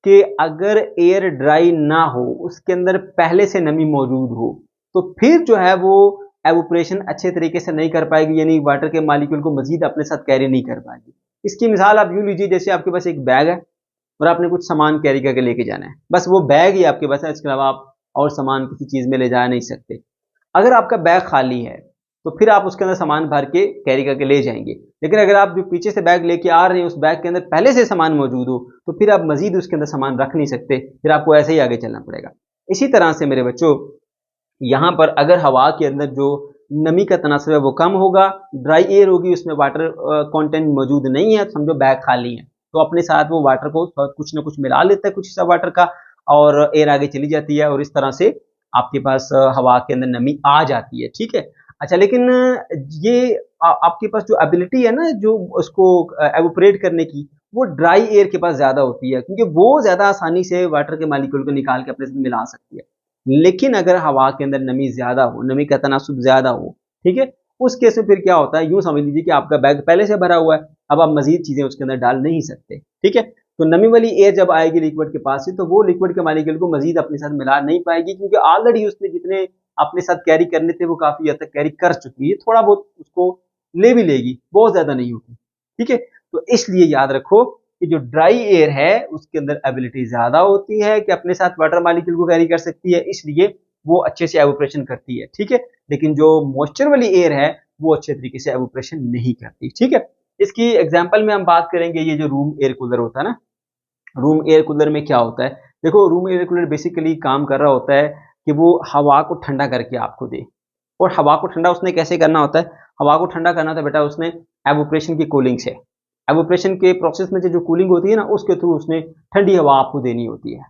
कि अगर एयर ड्राई ना हो, उसके अंदर पहले से नमी मौजूद हो, तो फिर जो है वो एवोपरेशन अच्छे तरीके से नहीं कर पाएगी, यानी वाटर के मॉलिक्यूल को मजीद अपने साथ कैरी नहीं कर पाएगी। इसकी मिसाल आप यूं लीजिए, जैसे आपके पास एक बैग है और आपने कुछ सामान कैरी करके लेके जाना है, बस वो बैग ही आपके पास है, इसके अलावा आप और सामान किसी चीज में ले जा नहीं सकते। अगर आपका बैग खाली है तो फिर आप उसके अंदर सामान भर के कैरी करके ले जाएंगे, लेकिन अगर आप जो पीछे से बैग लेके आ रहे हैं उस बैग के अंदर पहले से सामान मौजूद हो, तो फिर आप मजीद उसके अंदर सामान रख नहीं सकते, फिर आपको ऐसे ही आगे चलना पड़ेगा। इसी तरह से मेरे बच्चों, यहाँ पर अगर हवा के अंदर जो नमी का तनासब है वो कम होगा, ड्राई एयर होगी, उसमें वाटर कंटेंट मौजूद नहीं है, तो समझो बैग खाली है, तो अपने साथ वो वाटर को कुछ ना कुछ मिला लेता है, कुछ हिस्सा वाटर का, और एयर आगे चली जाती है, और इस तरह से आपके पास हवा के अंदर नमी आ जाती है, ठीक है। अच्छा, लेकिन ये आपके पास जो एबिलिटी है ना, जो उसको एवोपरेट करने की, वो ड्राई एयर के पास ज्यादा होती है, क्योंकि वो ज्यादा आसानी से वाटर के मॉलिक्यूल को निकाल के अपने साथ मिला सकती है। लेकिन अगर हवा के अंदर नमी ज्यादा हो, नमी का तनासुब ज्यादा हो, ठीक है, उस केस में फिर क्या होता है, यूं समझ लीजिए कि आपका बैग पहले से भरा हुआ है, अब आप मजीद चीजें उसके अंदर डाल नहीं सकते, ठीक है। तो नमी वाली एयर जब आएगी लिक्विड के पास से, तो वो लिक्विड के मॉलिक्यूल को मजीद अपने साथ मिला नहीं पाएगी, क्योंकि ऑलरेडी उसने जितने अपने साथ कैरी करने थे वो काफी हद तक कैरी कर चुकी है, थोड़ा बहुत उसको ले भी लेगी, बहुत ज्यादा नहीं होगी, ठीक है। तो इसलिए याद रखो कि जो ड्राई एयर है उसके अंदर एबिलिटी ज्यादा होती है कि अपने साथ वाटर मॉलिक्यूल को कैरी कर सकती है, इसलिए वो अच्छे से एवोपरेशन करती है, ठीक है। लेकिन जो मॉइस्चर वाली एयर है वो अच्छे तरीके से एवोपरेशन नहीं करती, ठीक है। इसकी एग्जांपल में हम बात करेंगे, ये जो रूम एयर कूलर होता है ना, रूम एयर कूलर में क्या होता है, देखो रूम एयर कूलर बेसिकली काम कर रहा होता है कि वो हवा को ठंडा करके आपको दे। और हवा को ठंडा उसने कैसे करना होता है, हवा को ठंडा करना था बेटा उसने एवोपरेशन की कूलिंग से, एवोपरेशन के प्रोसेस में जो कूलिंग होती है ना, उसके थ्रू उसने ठंडी हवा आपको देनी होती है,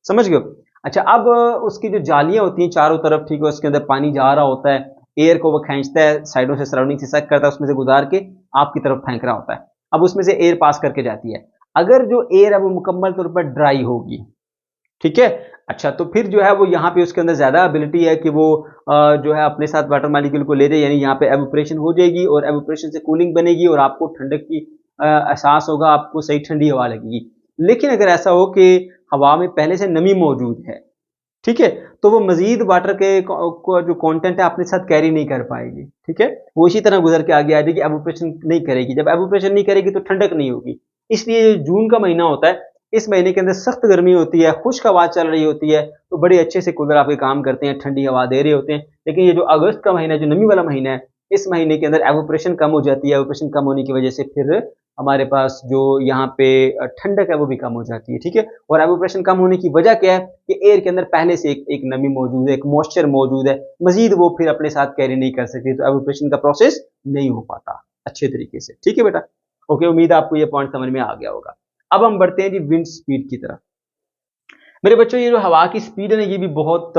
समझ गए। अच्छा, अब उसकी जो जालियां होती हैं चारों तरफ, ठीक है, उसके अंदर पानी जा रहा होता है, एयर को वो खींचता है साइडों से, सराउंडिंग से सक करता है, उसमें से गुजार के आपकी तरफ फेंक रहा होता है, अब उसमें से एयर पास करके जाती है। अगर जो एयर है वो मुकम्मल तौर पर ड्राई होगी, ठीक है, अच्छा, तो फिर जो है वो यहाँ पे उसके अंदर ज्यादा एबिलिटी है कि वो जो है अपने साथ वाटर मॉलिक्यूल को ले जाए, यानी यहाँ पे एवोपरेशन हो जाएगी और एवोपरेशन से कूलिंग बनेगी और आपको ठंडक की एहसास होगा, आपको सही ठंडी हवा लगेगी। लेकिन अगर ऐसा हो कि हवा में पहले से नमी मौजूद है, ठीक है, तो वो मजीद वाटर के जो कंटेंट है अपने साथ कैरी नहीं कर पाएगी, ठीक है, वो इसी तरह गुजर के आगे आ जाएगी, एवोपरेशन नहीं करेगी। जब एवोपरेशन नहीं करेगी तो ठंडक नहीं होगी। इसलिए जून का महीना होता है, इस महीने के अंदर सख्त गर्मी होती है, खुश्क हवा चल रही होती है, तो बड़े अच्छे से कूलर आपके काम करते हैं, ठंडी हवा दे रहे होते हैं। लेकिन ये जो अगस्त का महीना है, जो नमी वाला महीना है, इस महीने के अंदर एवोपरेशन कम हो जाती है, एवोपरेशन कम होने की वजह से फिर हमारे पास जो यहाँ पे ठंडक है वो भी कम हो जाती है, ठीक है। और एवोपरेशन कम होने की वजह क्या है कि एयर के अंदर पहले से एक नमी मौजूद है, एक मॉइस्चर मौजूद है, मजीद वो फिर अपने साथ कैरी नहीं कर सकती, तो एवोपरेशन का प्रोसेस नहीं हो पाता अच्छे तरीके से, ठीक है बेटा। ओके, उम्मीद है आपको ये पॉइंट समझ में आ गया होगा। अब हम बढ़ते हैं जी विंड स्पीड की तरफ। मेरे बच्चों, ये जो हवा की स्पीड है ना, ये भी बहुत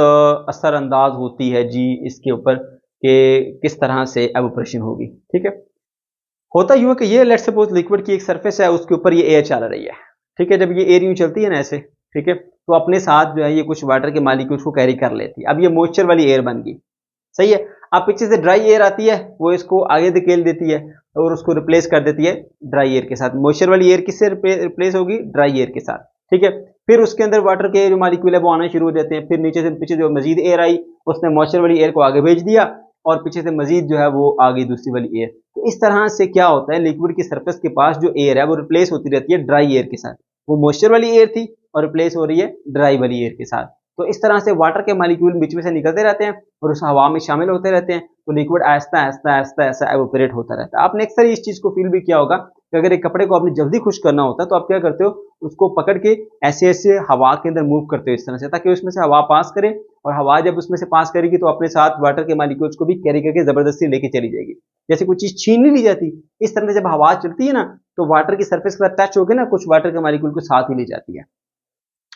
असरअंदाज होती है जी इसके ऊपर कि किस तरह से एवोपरेशन होगी, ठीक है। होता यूं है कि ये लेट सपोज लिक्विड की एक सरफेस है, उसके ऊपर ये एयर चल रही है, ठीक है। जब ये एयर यूं चलती है ना ऐसे, ठीक है, तो अपने साथ जो है ये कुछ वाटर के मॉलिक्यूल्स को कैरी कर लेती है। अब ये मॉइस्चर वाली एयर बन गई, सही है। अब पीछे से ड्राई एयर आती है, वो इसको आगे धकेल देती है और उसको रिप्लेस कर देती है ड्राई एयर के साथ। मॉइस्चर वाली एयर किससे रिप्लेस होगी, ड्राई एयर के साथ, ठीक है। फिर उसके अंदर वाटर के जो मॉलिक्यूल है वो आना शुरू हो जाते हैं, फिर नीचे से पीछे जो मजीद एयर आई उसने मॉइस्चर वाली एयर को आगे भेज दिया और पीछे से मजीद जो है वो आ गई दूसरी वाली एयर। तो इस तरह से क्या होता है, लिक्विड की सरफेस के पास जो एयर है वो रिप्लेस होती रहती है ड्राई एयर के साथ। वो मॉइस्चर वाली एयर थी और रिप्लेस हो रही है ड्राई वाली एयर के साथ। तो इस तरह से वाटर के मालिक्यूल बीच में से निकलते रहते हैं और उस हवा में शामिल होते रहते हैं, तो लिक्विड आहिस्ता आहिस्ता आहिस्ता ऐसा एवोपरेट होता रहता है। आपने अक्सर इस चीज को फील भी किया होगा कि अगर एक कपड़े को आपने जल्दी खुश्क करना होता है तो आप क्या करते हो, उसको पकड़ के ऐसे ऐसे हवा के अंदर मूव करते हो इस तरह से, ताकि उसमें से हवा पास करे, और हवा जब उसमें से पास करेगी तो अपने साथ वाटर के मालिक्यूल्स को भी कैरी करके जबरदस्ती लेके चली जाएगी। जैसे कोई चीज छीन नहीं ली जाती, इस तरह से जब हवा चलती है ना तो वाटर की सरफेस के साथ टच होकर ना कुछ वाटर के मालिक्यूल को साथ ही ले जाती है।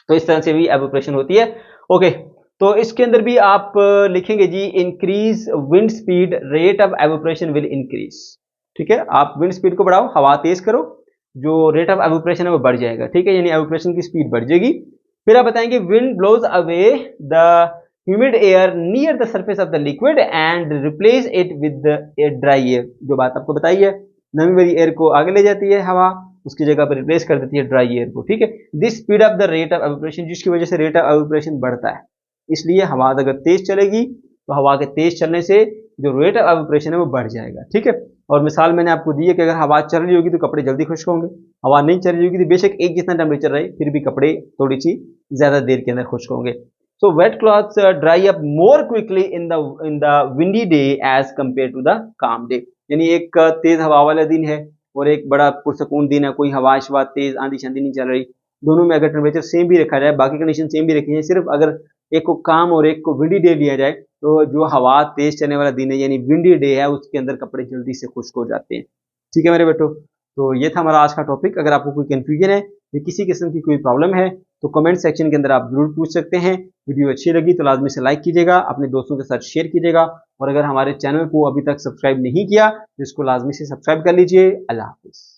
तो इस तरह से भी एवोपरेशन होती है। ओके, तो इसके अंदर भी आप लिखेंगे जी increase wind speed, rate of evaporation will increase. ठीक है, आप विंड स्पीड को बढ़ाओ, हवा तेज करो, जो रेट ऑफ एवोपरेशन है वो बढ़ जाएगा। ठीक है, यानी एवोपरेशन की स्पीड बढ़ जाएगी। फिर आप बताएंगे wind blows away the humid air near the surface of the liquid and replace it with dry air. जो बात आपको बताई है, नमी भरी एयर को आगे ले जाती है हवा, उसकी जगह पर रिप्लेस कर देती है ड्राई एयर को। ठीक है, this speed of the rate of evaporation, जिसकी वजह से रेट ऑफ एवोपरेशन बढ़ता है। इसलिए हवा अगर तेज चलेगी तो हवा के तेज चलने से जो रेट ऑफ एवोपरेशन है वो बढ़ जाएगा। ठीक है, और मिसाल मैंने आपको दी है कि अगर हवा चल रही होगी तो कपड़े जल्दी खुश्क होंगे, हवा नहीं चल रही होगी तो बेशक एक जितना टेम्परेचर रहे फिर भी कपड़े थोड़ी सी ज्यादा देर के अंदर खुश्क होंगे। So wet clothes dry up more quickly in the windy day as compare to the calm day. यानी एक तेज हवा वाला दिन है और एक बड़ा पुरसकून दिन है, कोई हवा शवा तेज आंधी शंधी नहीं चल रही, दोनों में अगर टेम्परेचर सेम भी रखा जाए, बाकी कंडीशन सेम भी रखी जाए, सिर्फ अगर एक को काम और एक को विंडी डे लिया जाए, तो जो हवा तेज चलने वाला दिन है यानी विंडी डे है, उसके अंदर कपड़े जल्दी से खुश्क हो जाते हैं। ठीक है मेरे बेटो, तो ये था हमारा आज का टॉपिक। अगर आपको कोई कंफ्यूजन है या किसी किस्म की कोई प्रॉब्लम है तो कमेंट सेक्शन के अंदर आप जरूर पूछ सकते हैं। वीडियो अच्छी लगी तो लाजमी से लाइक कीजिएगा, अपने दोस्तों के साथ शेयर कीजिएगा, और अगर हमारे चैनल को अभी तक सब्सक्राइब नहीं किया तो इसको लाजमी से सब्सक्राइब कर लीजिए। अल्लाह हाफिज़।